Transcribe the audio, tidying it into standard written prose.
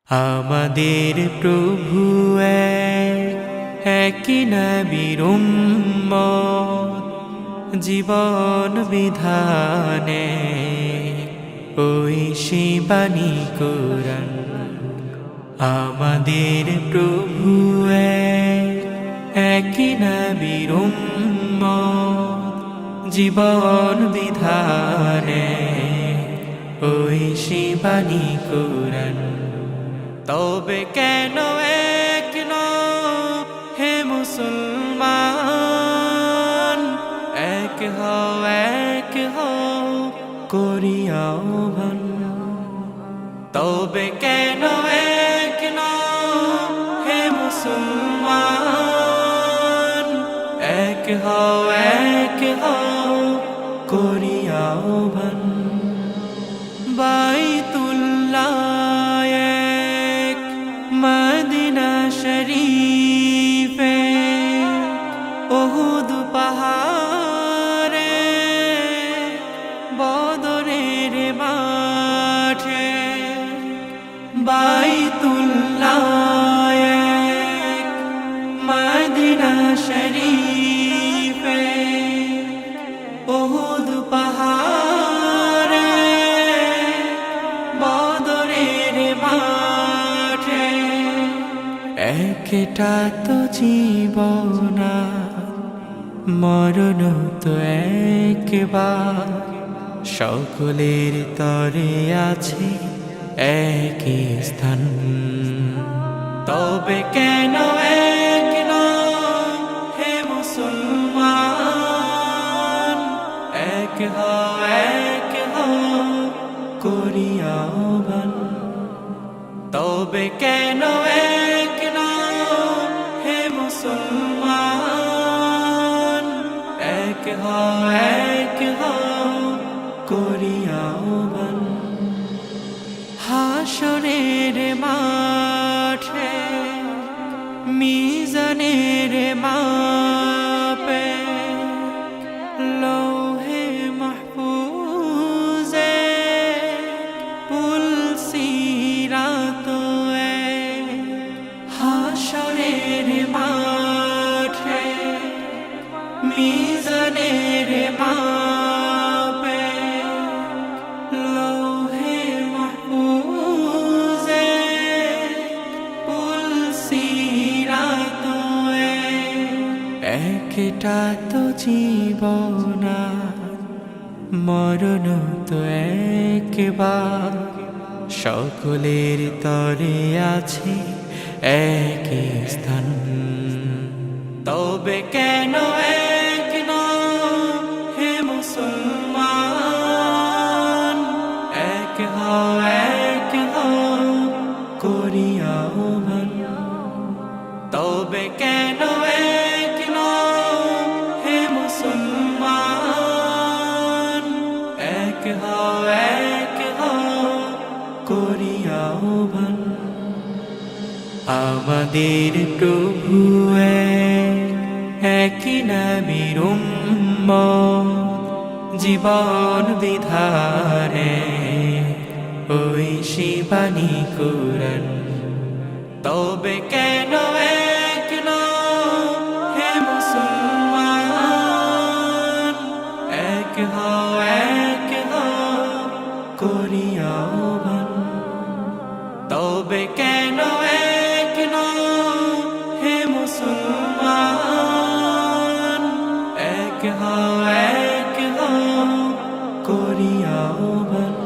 আমাদের প্রভু একই নবীর উম্মত, জীবন বিধানে ঐশী বাণী কোরআন। আমাদের প্রভু একই নবীর উম্মত, জীবন বিধানে ঐশী বাণী কোরআন। তবে কেন এক নও হে মুসলমান, এক হও করি আহ্বান। তবে কেন এক নও হে মুসলমান, এক হও করি আহ্বান। বাইতুল্লাহ মদিনা শরীফে, উহুদ পাহাড়ে, বদরের মাঠে। বাইতুল্লাহ মদিনা শরীফে, উহুদ পাহাড়ে, বদরের মাঠে। একটা তো জীবন, মরণ তো একবার, সকলের তরে আছে একই স্থান। তবে কেন এক নও হে মুসলমান, এক হও করি আহ্বান। তবে কেন এক নও হে মুসলমান, এক হও করি আহ্বান। হাশরের মাঠে, মিজানের মাপে, লৌহে মাহফুজে পুল সিরাত। হাশরের মাঠে, মিজানের মাপে, লৌহে মাহফুজে পুল সিরাত। একটা তো জীবন, মরণ তো একবার, সকলের তরে আছে একই স্থান। তবে কেন এক নও হে মুসলমান, এক হও করি আহ্বান। তবে কেন এক নও হে মুসলমান, এক হও করি আহ্বান। আমাদের প্রভু একই নবীর উম্মত, জীবন বিধানে ঐশী বাণী কোরআন। তবে কেন এক নও হে মুসলমান, এক হও করি আহ্বান। তবে কেন এক নও হে মুসলমান, এক হও করি আহ্বান।